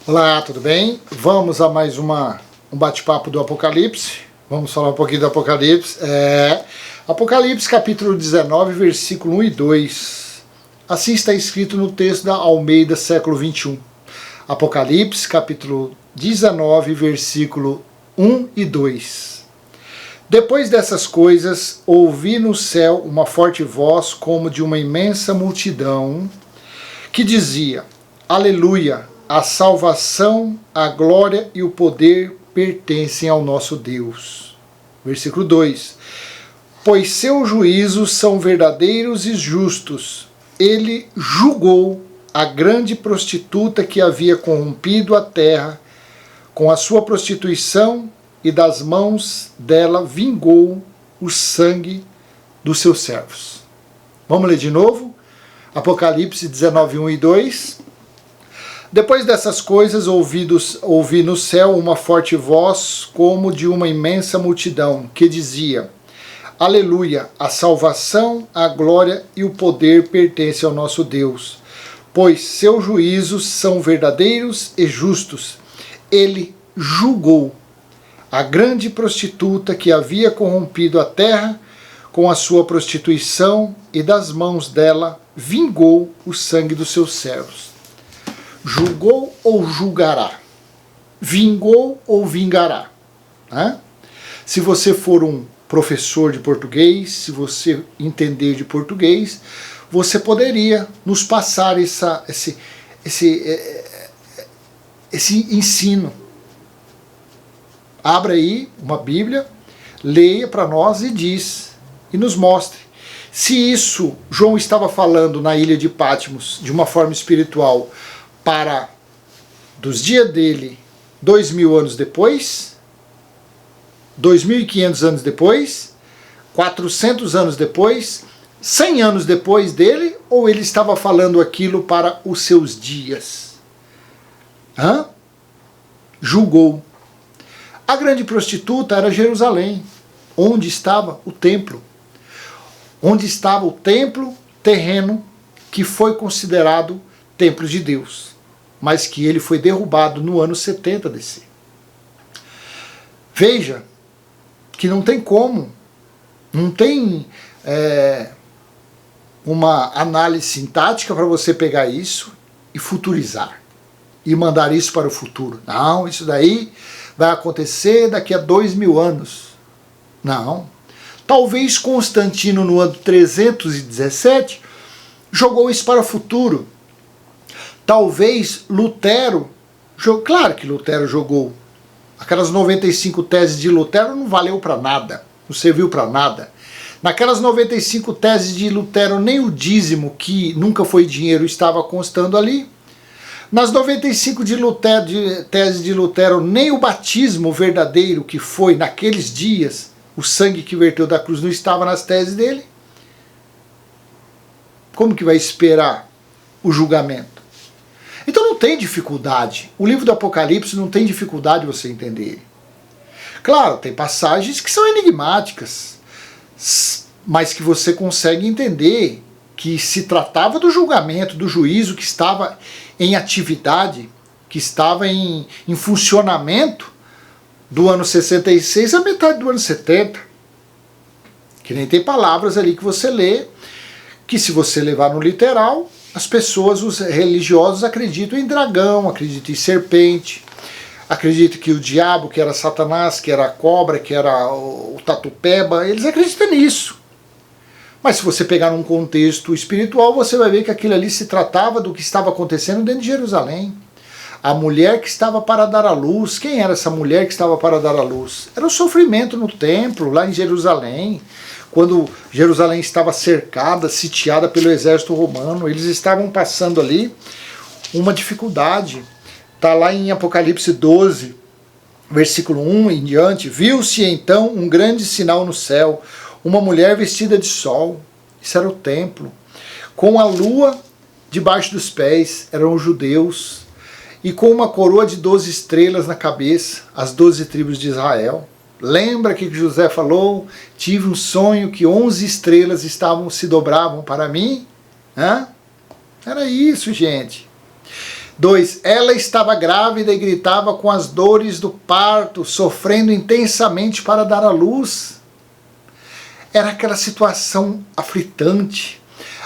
Olá, tudo bem? Vamos a mais um bate-papo do Apocalipse. Vamos falar um pouquinho do Apocalipse. Apocalipse capítulo 19, versículo 1 e 2. Assim está escrito no texto da Almeida, século 21. Apocalipse capítulo 19, versículo 1 e 2. Depois dessas coisas, ouvi no céu uma forte voz como de uma imensa multidão, que dizia: Aleluia! A salvação, a glória e o poder pertencem ao nosso Deus. Versículo 2. Pois seus juízos são verdadeiros e justos. Ele julgou a grande prostituta que havia corrompido a terra com a sua prostituição, e das mãos dela vingou o sangue dos seus servos. Vamos ler de novo? Apocalipse 19, 1 e 2. Depois dessas coisas, ouvi no céu uma forte voz, como de uma imensa multidão, que dizia: Aleluia! A salvação, a glória e o poder pertencem ao nosso Deus, pois seus juízos são verdadeiros e justos. Ele julgou a grande prostituta que havia corrompido a terra com a sua prostituição, e das mãos dela vingou o sangue dos seus servos. Julgou ou julgará? Vingou ou vingará? Se você for um professor de português, se você entender de português, você poderia nos passar esse ensino. Abra aí uma Bíblia, leia para nós e nos mostre. Se isso João estava falando na ilha de Patmos de uma forma espiritual, para dos dias dele 2000 anos depois, 2500 anos depois, 400 anos depois, 100 anos depois dele, ou ele estava falando aquilo para os seus dias? Julgou. A grande prostituta era Jerusalém, onde estava o templo. Onde estava o templo terreno que foi considerado templo de Deus, mas que ele foi derrubado no ano 70 DC. Veja que não tem como, não tem uma análise sintática para você pegar isso e futurizar, e mandar isso para o futuro. Não, isso daí vai acontecer daqui a 2000 anos. Não. Talvez Constantino, no ano 317, jogou isso para o futuro. Talvez Lutero, claro que Lutero jogou. Aquelas 95 teses de Lutero não valeu para nada, não serviu para nada. Naquelas 95 teses de Lutero, nem o dízimo, que nunca foi dinheiro, estava constando ali. Nas 95 teses de Lutero, nem o batismo verdadeiro, que foi naqueles dias, o sangue que verteu da cruz, não estava nas teses dele. Como que vai esperar o julgamento? Então não tem dificuldade. O livro do Apocalipse não tem dificuldade de você entender ele. Claro, tem passagens que são enigmáticas, mas que você consegue entender que se tratava do julgamento, do juízo que estava em atividade, que estava em funcionamento do ano 66 à metade do ano 70. Que nem tem palavras ali que você lê, que se você levar no literal, as pessoas, os religiosos, acreditam em dragão, acreditam em serpente, acreditam que o diabo, que era Satanás, que era a cobra, que era o tatupeba, eles acreditam nisso. Mas se você pegar num contexto espiritual, você vai ver que aquilo ali se tratava do que estava acontecendo dentro de Jerusalém. A mulher que estava para dar à luz, quem era essa mulher que estava para dar à luz? Era o sofrimento no templo, lá em Jerusalém, quando Jerusalém estava cercada, sitiada pelo exército romano. Eles estavam passando ali uma dificuldade. Está lá em Apocalipse 12, versículo 1 em diante. Viu-se então um grande sinal no céu, uma mulher vestida de sol, isso era o templo, com a lua debaixo dos pés, eram os judeus, e com uma coroa de 12 estrelas na cabeça, as 12 tribos de Israel. Lembra que José falou? Tive um sonho que 11 estrelas se dobravam para mim? Era isso, gente. 2. Ela estava grávida e gritava com as dores do parto, sofrendo intensamente para dar à luz. Era aquela situação aflitante,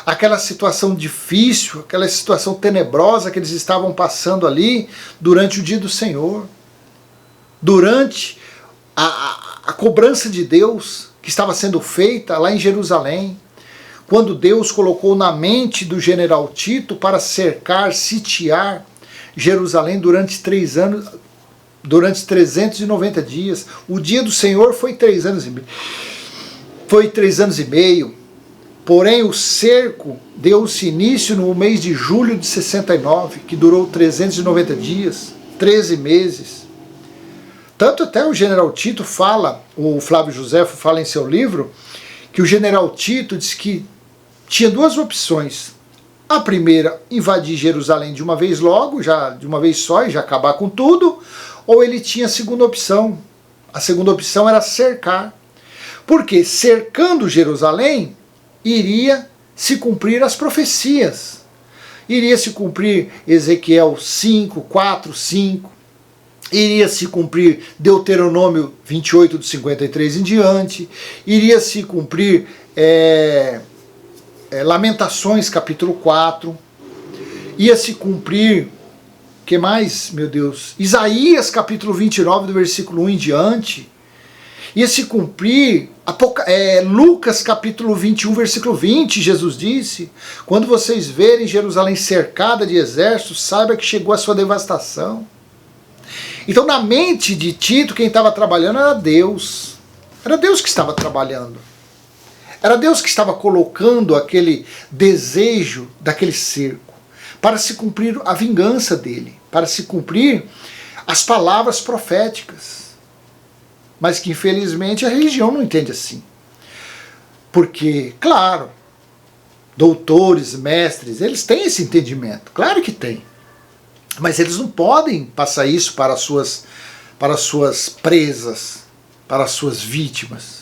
aquela situação difícil, aquela situação tenebrosa que eles estavam passando ali durante o dia do Senhor. Durante a cobrança de Deus que estava sendo feita lá em Jerusalém, quando Deus colocou na mente do general Tito para cercar, sitiar Jerusalém durante 3 anos, durante 390 dias. O dia do Senhor foi 3 anos e meio. Foi 3 anos e meio. Porém, o cerco deu-se início no mês de julho de 69, que durou 390 dias, 13 meses. Tanto até o general Tito fala, o Flávio Josefo fala em seu livro, que o general Tito diz que tinha 2 opções. A primeira, invadir Jerusalém de uma vez logo, já de uma vez só, e já acabar com tudo, ou ele tinha a segunda opção. A segunda opção era cercar. Porque cercando Jerusalém, iria se cumprir as profecias. Iria se cumprir Ezequiel 5, 4, 5. Iria se cumprir Deuteronômio 28, do 53 em diante. Iria se cumprir Lamentações capítulo 4. Ia se cumprir, que mais, meu Deus? Isaías capítulo 29, do versículo 1 em diante. Ia se cumprir Lucas capítulo 21, versículo 20, Jesus disse: quando vocês verem Jerusalém cercada de exércitos, saiba que chegou a sua devastação. Então, na mente de Tito, quem estava trabalhando era Deus. Era Deus que estava trabalhando. Era Deus que estava colocando aquele desejo daquele cerco para se cumprir a vingança dele, para se cumprir as palavras proféticas. Mas que, infelizmente, a religião não entende assim. Porque, claro, doutores, mestres, eles têm esse entendimento. Claro que tem. Mas eles não podem passar isso para as suas presas, para as suas vítimas.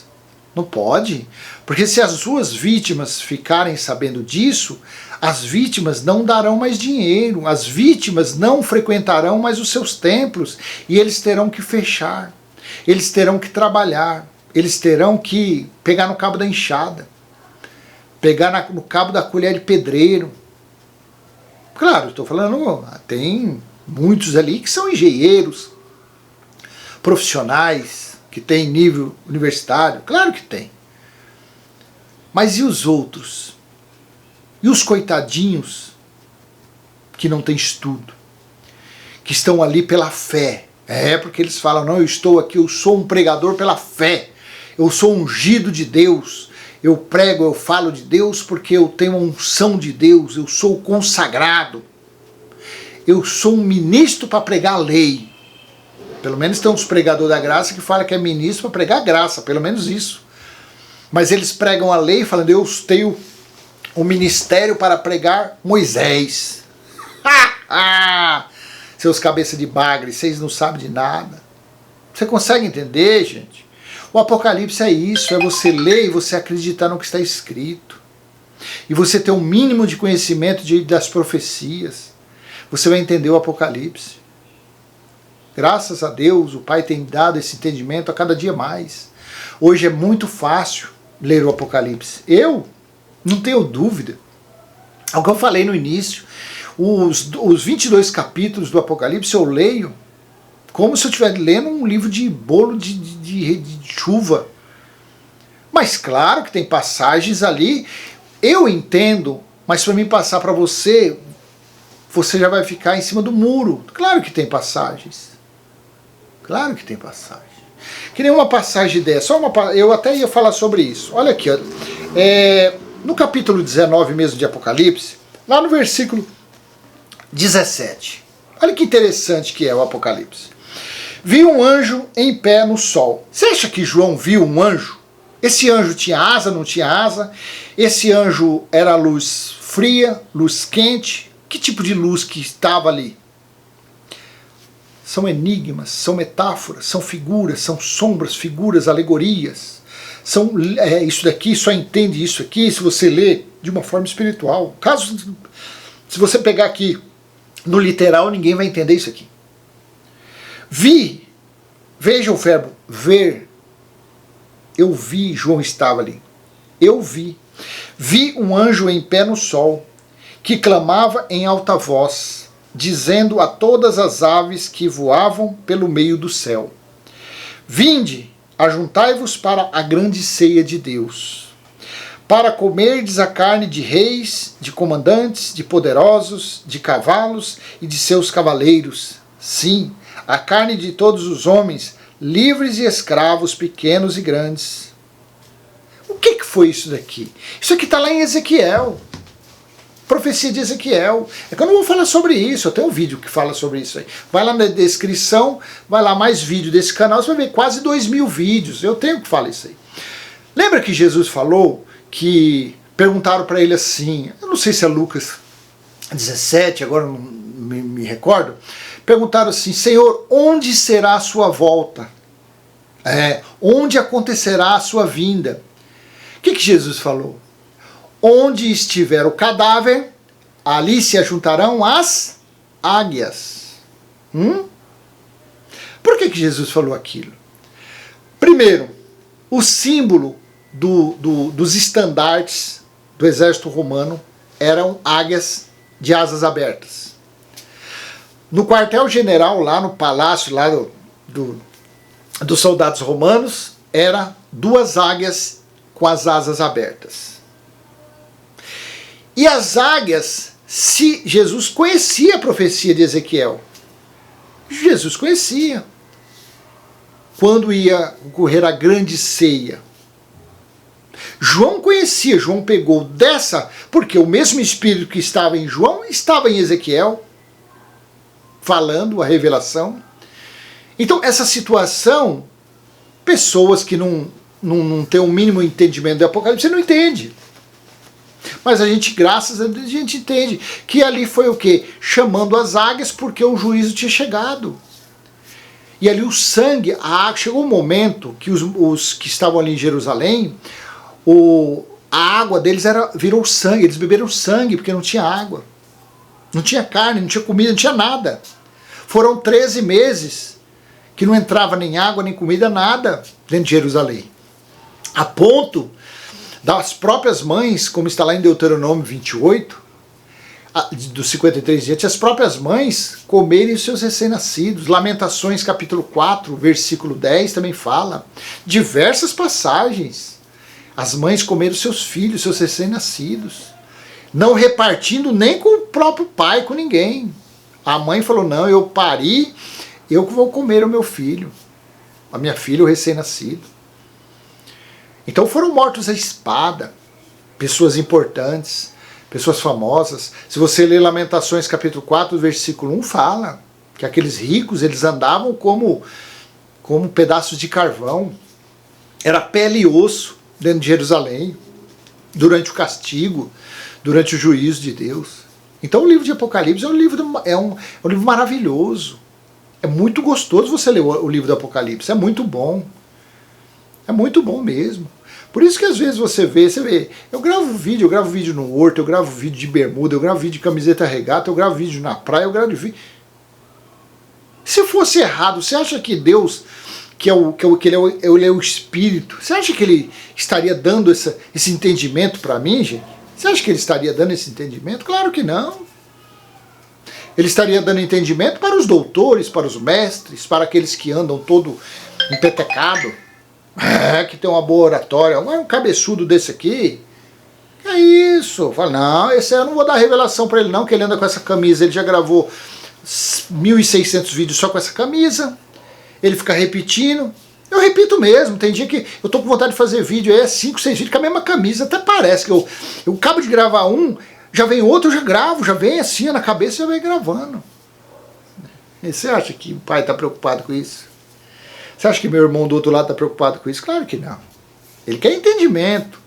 Não pode. Porque se as suas vítimas ficarem sabendo disso, as vítimas não darão mais dinheiro, as vítimas não frequentarão mais os seus templos, e eles terão que fechar. Eles terão que trabalhar, eles terão que pegar no cabo da enxada, pegar no cabo da colher de pedreiro. Claro, estou falando, tem muitos ali que são engenheiros, profissionais, que têm nível universitário, claro que tem. Mas e os outros? E os coitadinhos que não têm estudo, que estão ali pela fé? Porque eles falam, não, eu estou aqui, eu sou um pregador pela fé, eu sou ungido de Deus, eu prego, eu falo de Deus porque eu tenho a unção de Deus, eu sou consagrado, eu sou um ministro para pregar a lei. Pelo menos tem uns pregadores da graça que falam que é ministro para pregar a graça, pelo menos isso. Mas eles pregam a lei falando, eu tenho um ministério para pregar Moisés. Seus cabeças de bagre, vocês não sabem de nada. Você consegue entender, gente? O Apocalipse é isso, é você ler e você acreditar no que está escrito. E você ter um mínimo de conhecimento das profecias. Você vai entender o Apocalipse. Graças a Deus, o Pai tem dado esse entendimento a cada dia mais. Hoje é muito fácil ler o Apocalipse. Eu não tenho dúvida. É o que eu falei no início. Os 22 capítulos do Apocalipse eu leio como se eu estivesse lendo um livro de bolo de chuva. Mas claro que tem passagens ali, eu entendo, mas para mim passar para você, você já vai ficar em cima do muro. Claro que tem passagens. Claro que tem passagem. Que nem uma passagem dessa. Eu até ia falar sobre isso. Olha aqui, ó. No capítulo 19 mesmo de Apocalipse, lá no versículo 17. Olha que interessante que é o Apocalipse. Vi um anjo em pé no sol. Você acha que João viu um anjo? Esse anjo tinha asa, não tinha asa? Esse anjo era luz fria, luz quente? Que tipo de luz que estava ali? São enigmas, são metáforas, são figuras, são sombras, figuras, alegorias. Isso daqui, só entende isso aqui se você lê de uma forma espiritual. Se você pegar aqui No literal, ninguém vai entender isso aqui. Vi, veja o verbo ver. Eu vi, João estava ali. Eu vi. Vi um anjo em pé no sol, que clamava em alta voz, dizendo a todas as aves que voavam pelo meio do céu: Vinde, ajuntai-vos para a grande ceia de Deus, para comerdes a carne de reis, de comandantes, de poderosos, de cavalos e de seus cavaleiros. Sim, a carne de todos os homens, livres e escravos, pequenos e grandes. O que foi isso daqui? Isso aqui está lá em Ezequiel. Profecia de Ezequiel. É que eu não vou falar sobre isso, eu tenho um vídeo que fala sobre isso aí. Vai lá na descrição, vai lá mais vídeo desse canal, você vai ver quase 2000 vídeos. Eu tenho que falar isso aí. Lembra que Jesus falou que perguntaram para ele assim, eu não sei se é Lucas 17, agora não me recordo, perguntaram assim: Senhor, onde será a sua volta? Onde acontecerá a sua vinda? O que Jesus falou? Onde estiver o cadáver, ali se ajuntarão as águias. Por que Jesus falou aquilo? Primeiro, o símbolo dos estandartes do exército romano eram águias de asas abertas. No quartel-general, lá no palácio lá dos soldados romanos, era 2 águias com as asas abertas. E as águias, se Jesus conhecia a profecia de Ezequiel, Jesus conhecia. Quando ia ocorrer a grande ceia, João conhecia, João pegou dessa, porque o mesmo Espírito que estava em João estava em Ezequiel, falando a revelação. Então essa situação, pessoas que não têm o mínimo entendimento do Apocalipse, você não entende. Mas a gente, graças a Deus, a gente entende que ali foi o quê? Chamando as águias porque o juízo tinha chegado. E ali o sangue, chegou um momento que os que estavam ali em Jerusalém, a água deles virou sangue, eles beberam sangue porque não tinha água. Não tinha carne, não tinha comida, não tinha nada. Foram 13 meses que não entrava nem água, nem comida, nada dentro de Jerusalém. A ponto das próprias mães, como está lá em Deuteronômio 28, dos 53 dias, as próprias mães comerem os seus recém-nascidos. Lamentações capítulo 4, versículo 10 também fala. Diversas passagens. As mães comeram seus filhos, seus recém-nascidos. Não repartindo nem com o próprio pai, com ninguém. A mãe falou: não, eu pari, eu que vou comer o meu filho. A minha filha, o recém-nascido. Então foram mortos à espada. Pessoas importantes, pessoas famosas. Se você ler Lamentações capítulo 4, versículo 1, fala que aqueles ricos, eles andavam como pedaços de carvão. Era pele e osso dentro de Jerusalém, durante o castigo, durante o juízo de Deus. Então o livro de Apocalipse é um livro maravilhoso. É muito gostoso você ler o livro do Apocalipse, é muito bom. É muito bom mesmo. Por isso que às vezes você vê, eu gravo vídeo no horto, eu gravo vídeo de bermuda, eu gravo vídeo de camiseta regata, eu gravo vídeo na praia, eu gravo vídeo. Se fosse errado, você acha que Deus, ele é o Espírito, você acha que ele estaria dando esse entendimento para mim, gente? Você acha que ele estaria dando esse entendimento? Claro que não. Ele estaria dando entendimento para os doutores, para os mestres, para aqueles que andam todo empetecado. Que tem uma boa oratória, um cabeçudo desse aqui, que é isso? Fala, não, esse aí eu não vou dar revelação para ele não, que ele anda com essa camisa, ele já gravou 1.600 vídeos só com essa camisa, ele fica repetindo, eu repito mesmo, tem dia que eu tô com vontade de fazer vídeo, 5, 6 vídeos com a mesma camisa, até parece que eu acabo de gravar um, já vem outro, eu já gravo, já vem assim na cabeça e já vem gravando. E você acha que o pai está preocupado com isso? Você acha que meu irmão do outro lado está preocupado com isso? Claro que não. Ele quer entendimento.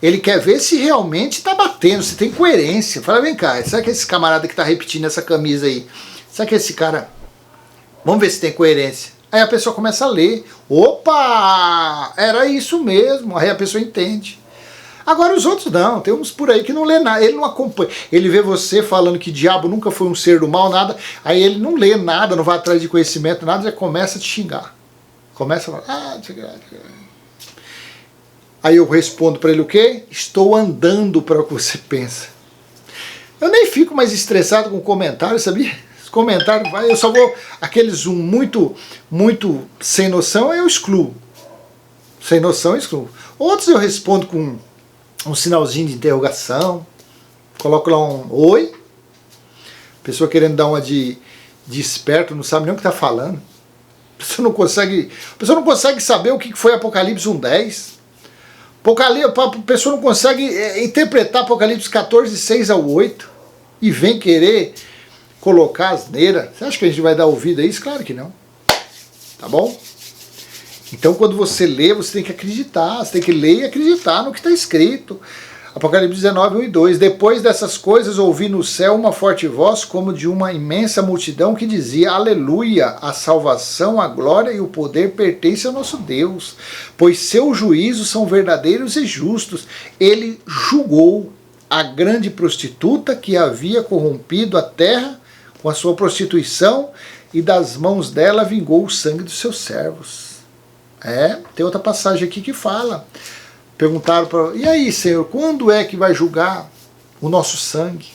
Ele quer ver se realmente está batendo, se tem coerência. Fala, vem cá, será que esse camarada que está repetindo essa camisa aí, será que esse cara... Vamos ver se tem coerência. Aí a pessoa começa a ler. Opa! Era isso mesmo. Aí a pessoa entende. Agora os outros não, tem uns por aí que não lê nada, ele não acompanha. Ele vê você falando que diabo nunca foi um ser do mal, nada, aí ele não lê nada, não vai atrás de conhecimento, nada, já começa a te xingar. Começa a falar, aí eu respondo para ele o quê? Estou andando para o que você pensa. Eu nem fico mais estressado com comentários, sabia? Os comentários, eu só vou, aqueles muito sem noção, eu excluo. Sem noção, eu excluo. Outros eu respondo com um sinalzinho de interrogação, coloco lá um oi, pessoa querendo dar uma de esperto, não sabe nem o que está falando. A pessoa não consegue saber o que foi Apocalipse 1:10. A pessoa não consegue interpretar Apocalipse 14:6-8 e vem querer colocar asneira. Você acha que a gente vai dar ouvido a isso? Claro que não. Tá bom? Então quando você lê, você tem que acreditar, você tem que ler e acreditar no que está escrito. Apocalipse 19:1-2. Depois dessas coisas ouvi no céu uma forte voz como de uma imensa multidão que dizia: Aleluia, a salvação, a glória e o poder pertencem ao nosso Deus, pois seus juízos são verdadeiros e justos. Ele julgou a grande prostituta que havia corrompido a terra com a sua prostituição, e das mãos dela vingou o sangue dos seus servos. Tem outra passagem aqui que fala. Perguntaram para, e aí, Senhor, quando é que vai julgar o nosso sangue?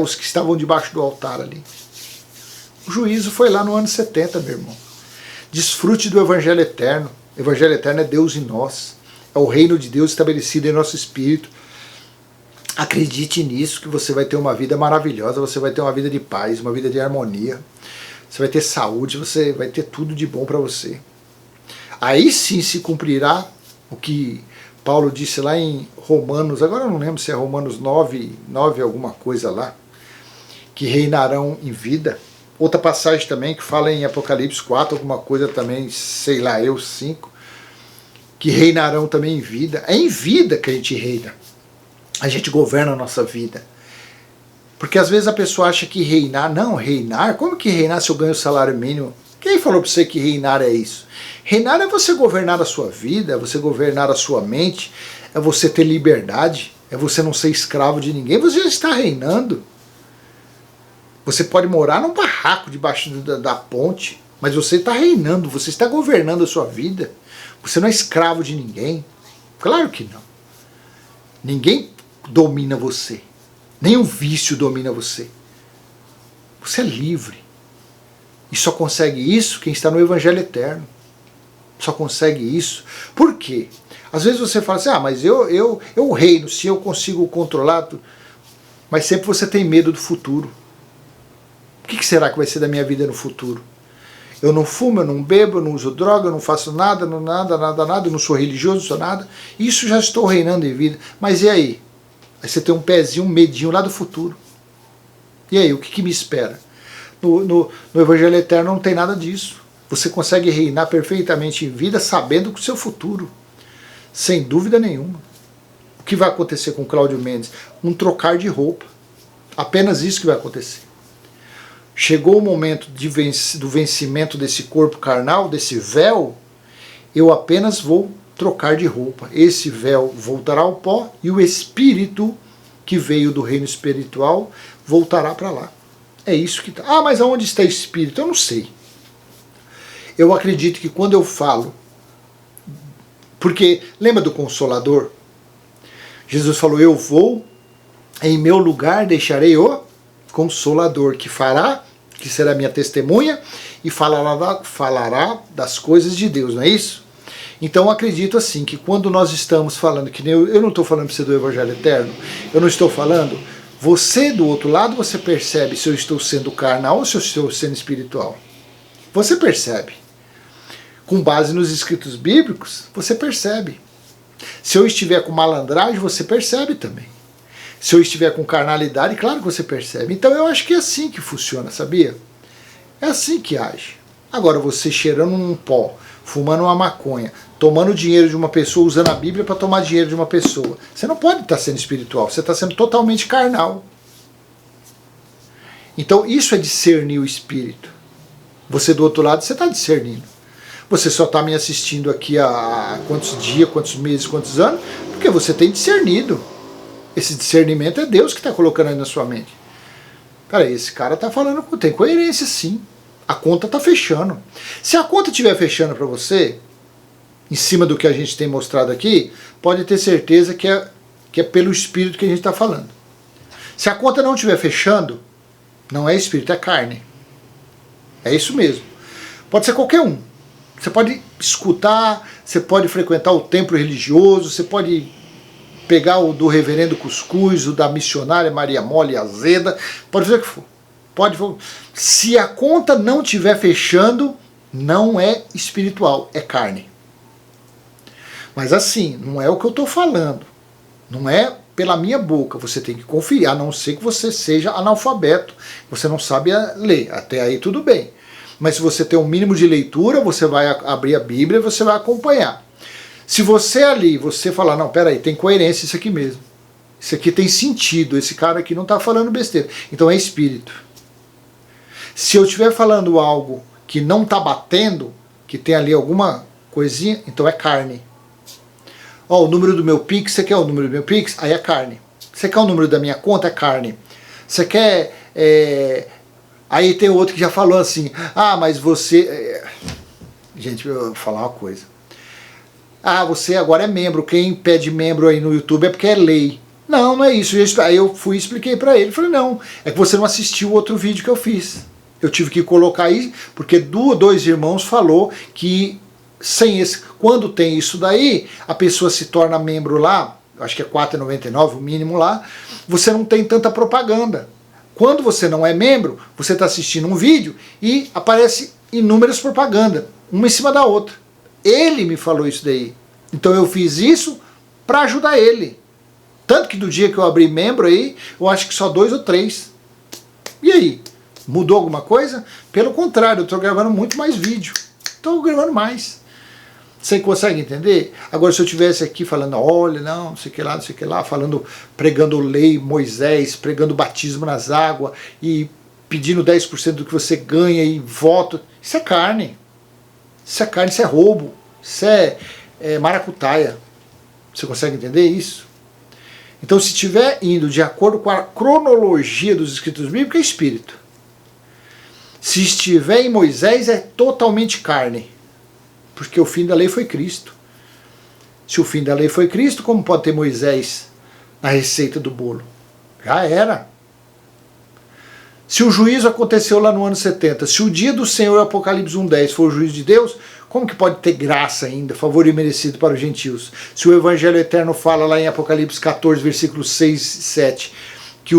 Os que estavam debaixo do altar ali. O juízo foi lá no ano 70, meu irmão. Desfrute do Evangelho Eterno. O Evangelho Eterno é Deus em nós. É o reino de Deus estabelecido em nosso espírito. Acredite nisso, que você vai ter uma vida maravilhosa, você vai ter uma vida de paz, uma vida de harmonia. Você vai ter saúde, você vai ter tudo de bom para você. Aí sim se cumprirá o que Paulo disse lá em Romanos, agora eu não lembro se é Romanos 9 alguma coisa lá, que reinarão em vida. Outra passagem também que fala em Apocalipse 4, alguma coisa também, sei lá, 5, que reinarão também em vida. É em vida que a gente reina. A gente governa a nossa vida. Porque às vezes a pessoa acha que reinar, não, reinar, como que reinar se eu ganho salário mínimo? Quem falou para você que reinar é isso? Reinar é você governar a sua vida, é você governar a sua mente, é você ter liberdade, é você não ser escravo de ninguém, você já está reinando. Você pode morar num barraco debaixo da ponte, mas você está reinando, você está governando a sua vida. Você não é escravo de ninguém. Claro que não. Ninguém domina você. Nenhum vício domina você. Você é livre. E só consegue isso quem está no Evangelho Eterno. Só consegue isso. Por quê? Às vezes você fala assim, mas eu reino, se eu consigo controlar tudo. Mas sempre você tem medo do futuro. O que será que vai ser da minha vida no futuro? Eu não fumo, eu não bebo, eu não uso droga, eu não faço nada, eu não sou religioso, não sou nada. Isso já estou reinando em vida. Mas e aí? Aí você tem um pezinho, um medinho lá do futuro. E aí, o que me espera? No Evangelho Eterno não tem nada disso. Você consegue reinar perfeitamente em vida sabendo o seu futuro. Sem dúvida nenhuma. O que vai acontecer com Cláudio Mendes? Um trocar de roupa. Apenas isso que vai acontecer. Chegou o momento do vencimento desse corpo carnal, desse véu, eu apenas vou trocar de roupa. Esse véu voltará ao pó e o espírito que veio do reino espiritual voltará para lá. É isso que está. Mas aonde está espírito? Eu não sei. Eu acredito que quando eu falo, porque lembra do Consolador? Jesus falou, eu vou, em meu lugar deixarei o Consolador, que será minha testemunha e falará das coisas de Deus, não é isso? Então eu acredito assim, que quando nós estamos falando, que eu não estou falando para você do Evangelho Eterno, eu não estou falando, você do outro lado, você percebe se eu estou sendo carnal ou se eu estou sendo espiritual. Você percebe. Com base nos escritos bíblicos, você percebe. Se eu estiver com malandragem, você percebe também. Se eu estiver com carnalidade, claro que você percebe. Então eu acho que é assim que funciona, sabia? É assim que age. Agora você cheirando um pó, fumando uma maconha, tomando dinheiro de uma pessoa, usando a Bíblia para tomar dinheiro de uma pessoa. Você não pode estar sendo espiritual, você está sendo totalmente carnal. Então isso é discernir o espírito. Você do outro lado, você está discernindo. Você só está me assistindo aqui há quantos dias, quantos meses, quantos anos, porque você tem discernido. Esse discernimento é Deus que está colocando aí na sua mente. Peraí, esse cara está falando, tem coerência sim. A conta está fechando. Se a conta estiver fechando para você, em cima do que a gente tem mostrado aqui, pode ter certeza que é pelo Espírito que a gente está falando. Se a conta não estiver fechando, não é Espírito, é carne. É isso mesmo. Pode ser qualquer um. Você pode escutar, você pode frequentar o templo religioso, você pode pegar o do reverendo Cuscuz, o da missionária Maria Mole Azeda, pode fazer o que for. Se a conta não estiver fechando, não é espiritual, é carne. Mas assim, não é o que eu estou falando. Não é pela minha boca. Você tem que confiar, a não ser que você seja analfabeto. Você não sabe ler. Até aí tudo bem. Mas se você tem um mínimo de leitura, você vai abrir a Bíblia e você vai acompanhar. Se você ali, você falar, não, peraí, tem coerência isso aqui mesmo. Isso aqui tem sentido, esse cara aqui não está falando besteira. Então é espírito. Se eu estiver falando algo que não está batendo, que tem ali alguma coisinha, então é carne. Ó, o número do meu Pix, você quer o número do meu Pix? Aí é carne. Você quer o número da minha conta? É carne. Você quer... Aí tem outro que já falou assim, ah, mas você... Gente, eu vou falar uma coisa. Ah, você agora é membro, quem pede membro aí no YouTube é porque é lei. Não, não é isso. Aí eu fui e expliquei pra ele. Falei, não, é que você não assistiu o outro vídeo que eu fiz. Eu tive que colocar aí, porque dois irmãos falou que sem esse, quando tem isso daí, a pessoa se torna membro lá, acho que é R$ 4,99 o mínimo lá, você não tem tanta propaganda. Quando você não é membro, você está assistindo um vídeo e aparece inúmeras propagandas, uma em cima da outra. Ele me falou isso daí. Então eu fiz isso para ajudar ele. Tanto que do dia que eu abri membro aí, eu acho que só 2 ou 3. E aí? Mudou alguma coisa? Pelo contrário, eu estou gravando muito mais vídeo. Estou gravando mais. Você consegue entender? Agora, se eu estivesse aqui falando, olha, não sei o que lá, falando, pregando lei, Moisés, pregando batismo nas águas e pedindo 10% do que você ganha e voto, isso é carne. Isso é carne, isso é roubo, isso é maracutaia. Você consegue entender isso? Então, se estiver indo de acordo com a cronologia dos escritos bíblicos, é espírito. Se estiver em Moisés, é totalmente carne. Porque o fim da lei foi Cristo. Se o fim da lei foi Cristo, como pode ter Moisés na receita do bolo? Já era. Se o juízo aconteceu lá no ano 70, se o dia do Senhor, Apocalipse 1,10, for o juízo de Deus, como que pode ter graça ainda, favor imerecido para os gentios? Se o Evangelho Eterno fala lá em Apocalipse 14, versículos 6 e 7, que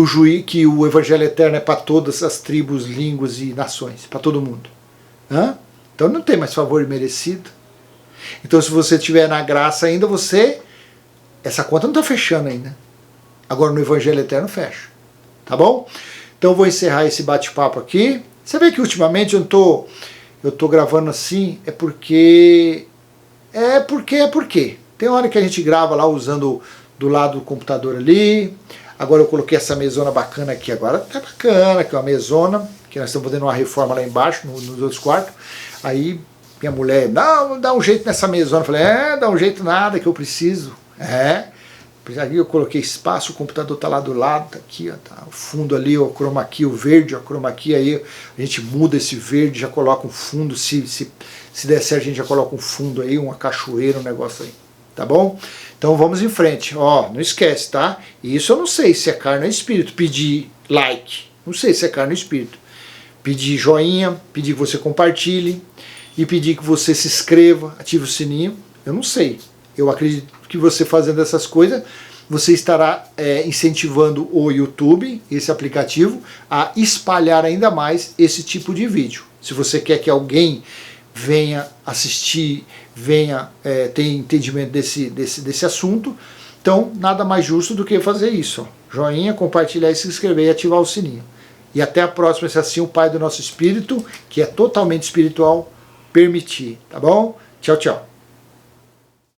o Evangelho Eterno é para todas as tribos, línguas e nações, para todo mundo. Hã? Então não tem mais favor imerecido. Então se você estiver na graça ainda, essa conta não está fechando ainda. Agora no Evangelho Eterno fecha. Tá bom? Então eu vou encerrar esse bate-papo aqui. Você vê que ultimamente eu tô gravando assim, é porque. Tem hora que a gente grava lá usando do lado do computador ali. Agora eu coloquei essa mesona bacana aqui. Agora tá bacana, que é uma mesona, que nós estamos fazendo uma reforma lá embaixo, nos outros quartos. Aí minha mulher, não, dá um jeito nessa mesona. Eu falei, dá um jeito nada, que eu preciso. Aí eu coloquei espaço, o computador tá lá do lado, tá aqui, ó, tá, o fundo ali, o chroma key, o verde, o chroma key, aí a gente muda esse verde, já coloca um fundo, se der certo a gente já coloca um fundo aí, uma cachoeira, um negócio aí, tá bom? Então vamos em frente, ó, não esquece, tá? Isso eu não sei se é carne ou espírito, pedir like, não sei se é carne ou espírito, pedir joinha, pedir que você compartilhe e pedir que você se inscreva, ative o sininho, eu não sei, eu acredito que você fazendo essas coisas, você estará incentivando o YouTube, esse aplicativo, a espalhar ainda mais esse tipo de vídeo. Se você quer que alguém venha assistir, venha ter entendimento desse assunto, então nada mais justo do que fazer isso. Ó. Joinha, compartilhar, se inscrever e ativar o sininho. E até a próxima, se assim o Pai do nosso Espírito, que é totalmente espiritual, permitir. Tá bom? Tchau, tchau.